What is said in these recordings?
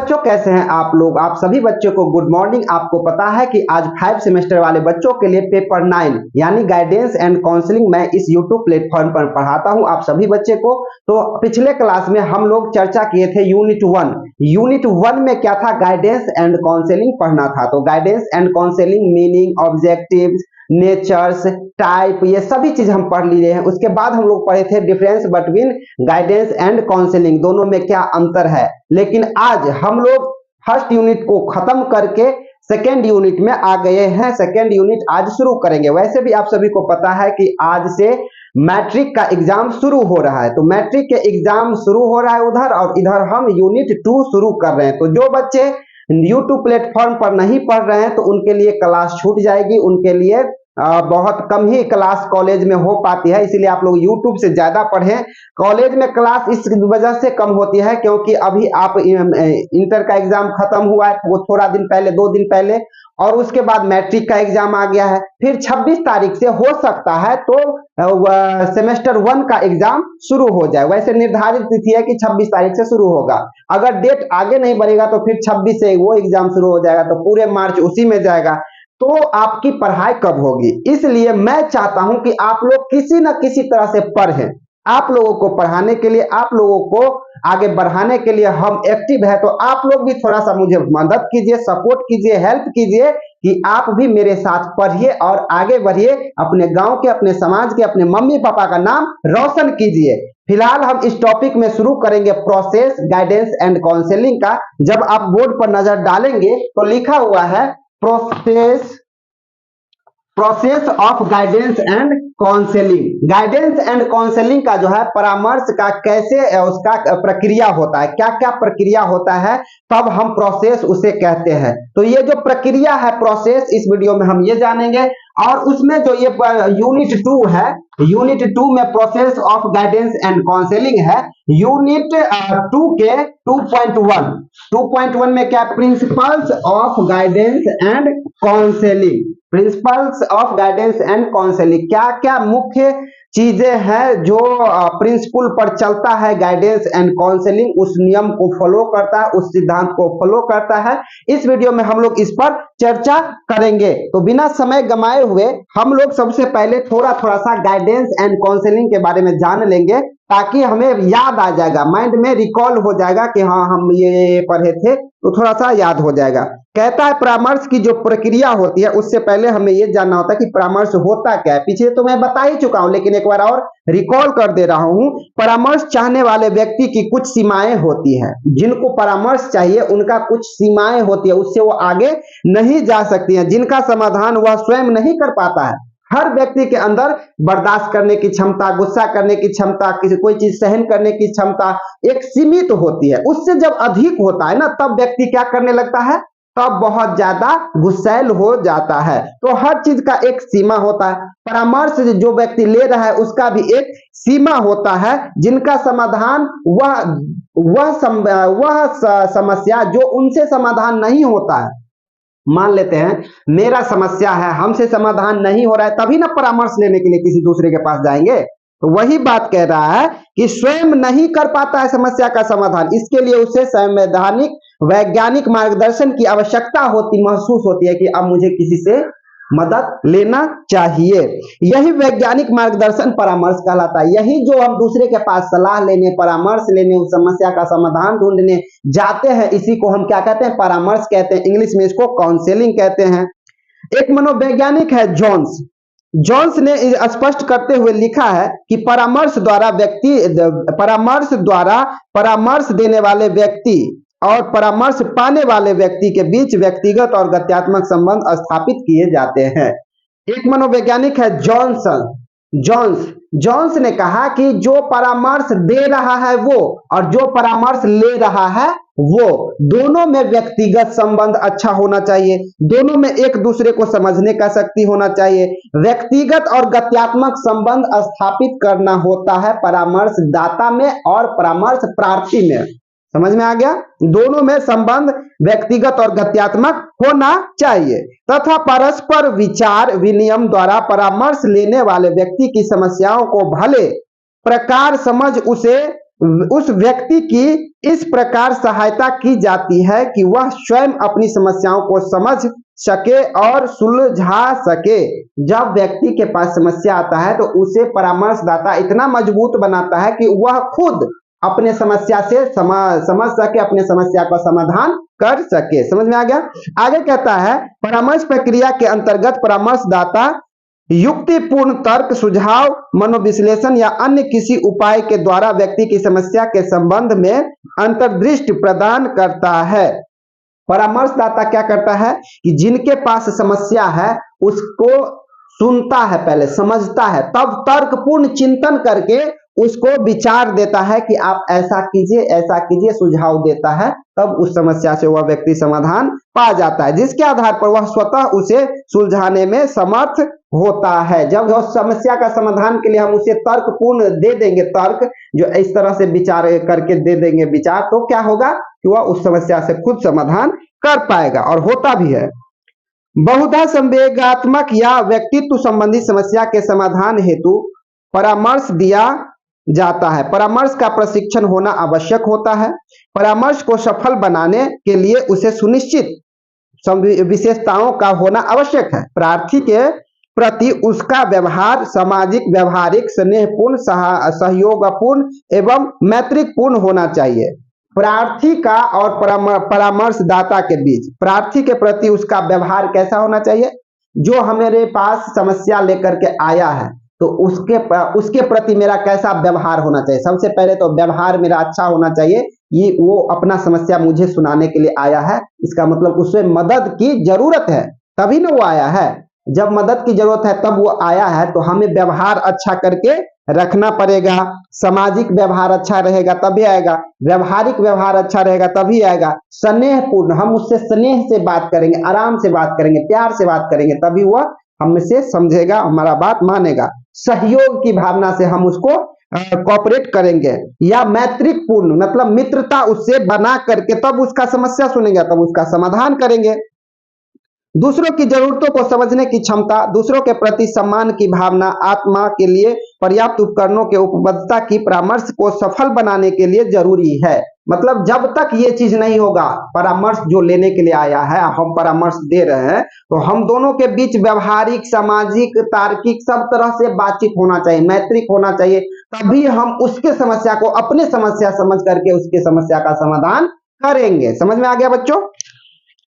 बच्चों, कैसे हैं आप लोग? आप सभी बच्चों को गुड मॉर्निंग। आपको पता है कि आज 5 सेमेस्टर वाले बच्चों के लिए पेपर 9 यानी गाइडेंस एंड काउंसलिंग मैं इस यूट्यूब प्लेटफॉर्म पर पढ़ाता हूं आप सभी बच्चे को। तो पिछले क्लास में हम लोग चर्चा किए थे यूनिट 1 में क्या था? गाइडेंस एंड काउंसलिंग पढ़ना था। तो guidance and counselling meaning, objectives, natures, type, ये सभी चीज हम पढ़ लिए हैं। उसके बाद हम लोग पढ़े थे difference between guidance and counselling, दोनों में क्या अंतर है। लेकिन आज हम लोग फर्स्ट यूनिट को खत्म करके सेकेंड यूनिट में आ गए हैं। सेकेंड यूनिट आज शुरू करेंगे। वैसे भी आप सभी को पता है कि आज से मैट्रिक का एग्जाम शुरू हो रहा है। तो मैट्रिक के एग्जाम शुरू हो रहा है उधर, और इधर हम यूनिट 2 शुरू कर रहे हैं। तो जो बच्चे यूट्यूब प्लेटफॉर्म पर नहीं पढ़ रहे हैं तो उनके लिए क्लास छूट जाएगी। उनके लिए बहुत कम ही क्लास कॉलेज में हो पाती है, इसलिए आप लोग यूट्यूब से ज्यादा पढ़ें। कॉलेज में क्लास इस वजह से कम होती है क्योंकि अभी आप इंटर का एग्जाम खत्म हुआ है, वो थोड़ा दिन पहले, 2 दिन पहले, और उसके बाद मैट्रिक का एग्जाम आ गया है। फिर 26 तारीख से हो सकता है तो सेमेस्टर 1 का एग्जाम शुरू हो जाए। वैसे निर्धारित तिथि है कि 26 तारीख से शुरू होगा। अगर डेट आगे नहीं बढ़ेगा तो फिर 26 से वो एग्जाम शुरू हो जाएगा, तो पूरे मार्च उसी में जाएगा। तो आपकी पढ़ाई कब होगी? इसलिए मैं चाहता हूं कि आप लोग किसी न किसी तरह से पढ़ें। आप लोगों को पढ़ाने के लिए, आप लोगों को आगे बढ़ाने के लिए हम एक्टिव है। तो आप लोग भी थोड़ा सा मुझे मदद कीजिए, सपोर्ट कीजिए, हेल्प कीजिए कि आप भी मेरे साथ पढ़िए और आगे बढ़िए। अपने गांव के, अपने समाज के, अपने मम्मी पापा का नाम रोशन कीजिए। फिलहाल हम इस टॉपिक में शुरू करेंगे प्रोसेस गाइडेंस एंड काउंसलिंग का। जब आप बोर्ड पर नजर डालेंगे तो लिखा हुआ है process of guidance and counselling. Guidance and counselling का जो है परामर्श का कैसे उसका प्रक्रिया होता है, क्या क्या प्रक्रिया होता है, तब हम प्रोसेस उसे कहते हैं। तो ये जो प्रक्रिया है प्रोसेस, इस वीडियो में हम ये जानेंगे। और उसमें जो ये यूनिट 2 है, यूनिट 2 में process of guidance and counselling है। यूनिट 2 के 2.1 में क्या? Principles of guidance and counselling. Principles of guidance and counselling, क्या क्या मुख्य चीजें हैं जो प्रिंसिपल पर चलता है गाइडेंस एंड काउंसलिंग, उस नियम को फॉलो करता है, उस सिद्धांत को फॉलो करता है। इस वीडियो में हम लोग इस पर चर्चा करेंगे। तो बिना समय गंवाए हुए हम लोग सबसे पहले थोड़ा थोड़ा सा गाइडेंस एंड काउंसलिंग के बारे में जान लेंगे, ताकि हमें याद आ जाएगा, माइंड में रिकॉल हो जाएगा कि हाँ हम ये पढ़े थे, तो थोड़ा सा याद हो जाएगा। कहता है परामर्श की जो प्रक्रिया होती है, उससे पहले हमें ये जानना होता है कि परामर्श होता क्या है। पीछे तो मैं बता ही चुका हूं, लेकिन एक बार और रिकॉल कर दे रहा हूं। परामर्श चाहने वाले व्यक्ति की कुछ सीमाएं होती हैं। जिनको परामर्श चाहिए उनका कुछ सीमाएं होती है, उससे वो आगे नहीं जा सकती हैं, जिनका समाधान वह स्वयं नहीं कर पाता है। हर व्यक्ति के अंदर बर्दाश्त करने की क्षमता, गुस्सा करने की क्षमता, किसी कोई चीज सहन करने की क्षमता एक सीमित होती है। उससे जब अधिक होता है ना, तब व्यक्ति क्या करने लगता है? तब बहुत ज्यादा गुस्सैल हो जाता है। तो हर चीज का एक सीमा होता है। परामर्श जो व्यक्ति ले रहा है उसका भी एक सीमा होता है, जिनका समाधान वह समस्या जो उनसे समाधान नहीं होता है। मान लेते हैं मेरा समस्या है, हमसे समाधान नहीं हो रहा है, तभी ना परामर्श लेने के लिए किसी दूसरे के पास जाएंगे। तो वही बात कह रहा है कि स्वयं नहीं कर पाता है समस्या का समाधान, इसके लिए उसे संवैधानिक वैज्ञानिक मार्गदर्शन की आवश्यकता महसूस होती है कि अब मुझे किसी से मदद लेना चाहिए। यही वैज्ञानिक मार्गदर्शन परामर्श कहलाता है। यही जो हम दूसरे के पास सलाह लेने, परामर्श लेने, उस समस्या का समाधान ढूंढने जाते हैं, इसी को हम क्या कहते हैं? परामर्श कहते हैं। इंग्लिश में इसको काउंसलिंग कहते हैं। एक मनोवैज्ञानिक है जॉन्स ने स्पष्ट करते हुए लिखा है कि परामर्श द्वारा परामर्श देने वाले व्यक्ति और परामर्श पाने वाले व्यक्ति के बीच व्यक्तिगत और गत्यात्मक संबंध स्थापित किए जाते हैं। एक मनोवैज्ञानिक है जॉन्स ने कहा कि जो परामर्श दे रहा है वो और जो परामर्श ले रहा है वो, दोनों में व्यक्तिगत संबंध अच्छा होना चाहिए, दोनों में एक दूसरे को समझने का शक्ति होना चाहिए। व्यक्तिगत और गत्यात्मक संबंध स्थापित करना होता है परामर्श दाता में और परामर्श प्रार्थी में। समझ में आ गया? दोनों में संबंध व्यक्तिगत और गत्यात्मक होना चाहिए तथा परस्पर विचार विनिमय द्वारा परामर्श लेने वाले व्यक्ति की समस्याओं को भले प्रकार समझ उसे उस व्यक्ति की इस प्रकार सहायता की जाती है कि वह स्वयं अपनी समस्याओं को समझ सके और सुलझा सके। जब व्यक्ति के पास समस्या आता है तो उसे परामर्शदाता इतना मजबूत बनाता है कि वह खुद अपने समस्या से समझ सके, अपने समस्या का समाधान कर सके। समझ में आ गया। आगे कहता है परामर्श प्रक्रिया के अंतर्गत परामर्शदाता युक्तिपूर्ण तर्क, सुझाव, मनोविश्लेषण या अन्य किसी उपाय के द्वारा व्यक्ति की समस्या के संबंध में अंतर्दृष्टि प्रदान करता है। परामर्शदाता क्या करता है कि जिनके पास समस्या है उसको सुनता है, पहले समझता है, तब तर्कपूर्ण चिंतन करके उसको विचार देता है कि आप ऐसा कीजिए, सुझाव देता है, तब उस समस्या से वह व्यक्ति समाधान पा जाता है, जिसके आधार पर वह स्वतः उसे सुलझाने में समर्थ होता है। जब उस समस्या का समाधान के लिए हम उसे तर्कपूर्ण दे देंगे, तर्क जो इस तरह से विचार करके दे देंगे विचार, तो क्या होगा कि वह उस समस्या से खुद समाधान कर पाएगा, और होता भी है। बहुधा संवेगात्मक या व्यक्तित्व संबंधी समस्या के समाधान हेतु परामर्श दिया जाता है। परामर्श का प्रशिक्षण होना आवश्यक होता है। परामर्श को सफल बनाने के लिए उसे सुनिश्चित विशेषताओं का होना आवश्यक है। प्रार्थी के प्रति उसका व्यवहार सामाजिक, व्यवहारिक, स्नेहपूर्ण, सहयोगपूर्ण एवं मैत्रीपूर्ण होना चाहिए। प्रार्थी का और परामर्शदाता के बीच, प्रार्थी के प्रति उसका व्यवहार कैसा होना चाहिए? जो हमारे पास समस्या लेकर के आया है तो उसके प्रति मेरा कैसा व्यवहार होना चाहिए? सबसे पहले तो व्यवहार मेरा अच्छा होना चाहिए। ये वो अपना समस्या मुझे सुनाने के लिए आया है, इसका मतलब उसे मदद की जरूरत है, तभी ना वो आया है। जब मदद की जरूरत है तब वो आया है, तो हमें व्यवहार अच्छा करके रखना पड़ेगा। सामाजिक व्यवहार अच्छा रहेगा तभी आएगा, व्यवहारिक व्यवहार अच्छा रहेगा तभी आएगा। स्नेहपूर्ण, हम उससे स्नेह से बात करेंगे, आराम से बात करेंगे, प्यार से बात करेंगे, तभी वह हमसे समझेगा, हमारा बात मानेगा। सहयोग की भावना से हम उसको कोऑपरेट करेंगे। या मैत्रीपूर्ण, मतलब मित्रता उससे बना करके तब उसका समस्या सुनेंगे, तब उसका समाधान करेंगे। दूसरों की जरूरतों को समझने की क्षमता, दूसरों के प्रति सम्मान की भावना, आत्मा के लिए पर्याप्त उपकरणों के उपलब्धता की परामर्श को सफल बनाने के लिए जरूरी है। मतलब जब तक ये चीज नहीं होगा, परामर्श जो लेने के लिए आया है, हम परामर्श दे रहे हैं, तो हम दोनों के बीच व्यवहारिक, सामाजिक, तार्किक सब तरह से बातचीत होना चाहिए, मैत्रिक होना चाहिए, तभी हम उसके समस्या को अपने समस्या समझ करके उसके समस्या का समाधान करेंगे। समझ में आ गया बच्चों?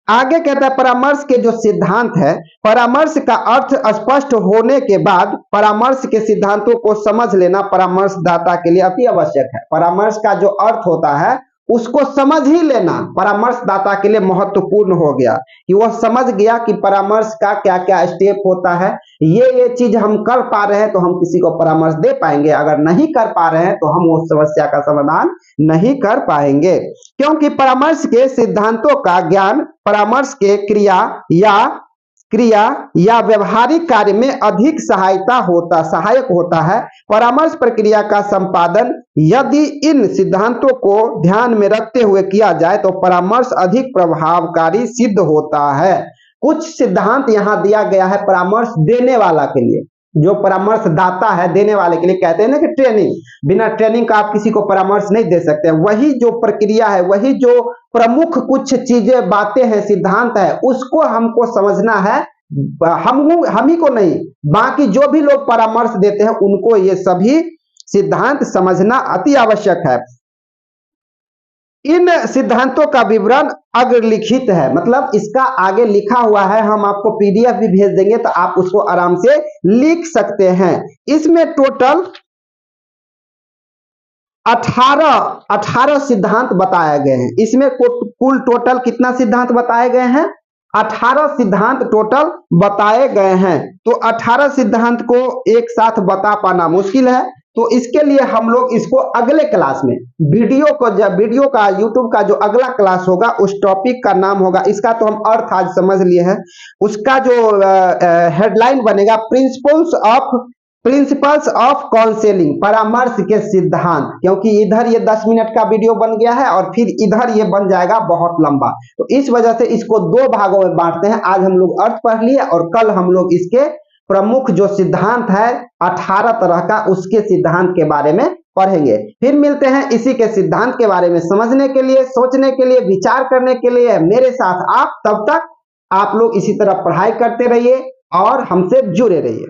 आगे कहता है परामर्श के जो सिद्धांत है, परामर्श का अर्थ स्पष्ट होने के बाद परामर्श के सिद्धांतों को समझ लेना परामर्शदाता के लिए अति आवश्यक है। परामर्श का जो अर्थ होता है उसको समझ ही लेना परामर्शदाता के लिए महत्वपूर्ण हो गया, कि वह समझ गया कि परामर्श का क्या क्या स्टेप होता है। ये चीज हम कर पा रहे हैं तो हम किसी को परामर्श दे पाएंगे, अगर नहीं कर पा रहे हैं तो हम उस समस्या का समाधान नहीं कर पाएंगे। क्योंकि परामर्श के सिद्धांतों का ज्ञान परामर्श के क्रिया या व्यवहारिक कार्य में अधिक सहायक होता है। परामर्श प्रक्रिया का संपादन यदि इन सिद्धांतों को ध्यान में रखते हुए किया जाए तो परामर्श अधिक प्रभावकारी सिद्ध होता है। कुछ सिद्धांत यहाँ दिया गया है परामर्श देने वाला के लिए, जो परामर्श दाता है देने वाले के लिए। कहते हैं ना कि ट्रेनिंग, बिना ट्रेनिंग का आप किसी को परामर्श नहीं दे सकते। वही जो प्रक्रिया है, वही जो प्रमुख कुछ चीजें, बातें हैं, सिद्धांत है, उसको हमको समझना है। हम ही को नहीं, बाकी जो भी लोग परामर्श देते हैं उनको ये सभी सिद्धांत समझना अति आवश्यक है। इन सिद्धांतों का विवरण अग्रलिखित है, मतलब इसका आगे लिखा हुआ है, हम आपको पीडीएफ भी भेज देंगे तो आप उसको आराम से लिख सकते हैं। इसमें टोटल 18 सिद्धांत बताए गए हैं। इसमें कुल टोटल कितना सिद्धांत बताए गए हैं? 18 सिद्धांत टोटल बताए गए हैं। तो 18 सिद्धांत को एक साथ बता पाना मुश्किल है, तो इसके लिए हम लोग इसको अगले क्लास में वीडियो का यूट्यूब का जो अगला क्लास होगा उस टॉपिक का नाम होगा, इसका तो हम अर्थ आज समझ लिए हैं, उसका जो हेडलाइन बनेगा प्रिंसिपल्स ऑफ काउंसलिंग, परामर्श के सिद्धांत। क्योंकि इधर ये 10 मिनट का वीडियो बन गया है और फिर इधर ये बन जाएगा बहुत लंबा, तो इस वजह से इसको 2 भागों में बांटते हैं। आज हम लोग अर्थ पढ़ लिए और कल हम लोग इसके प्रमुख जो सिद्धांत है 18 तरह का, उसके सिद्धांत के बारे में पढ़ेंगे। फिर मिलते हैं इसी के सिद्धांत के बारे में समझने के लिए, सोचने के लिए, विचार करने के लिए मेरे साथ आप। तब तक आप लोग इसी तरह पढ़ाई करते रहिए और हमसे जुड़े रहिए।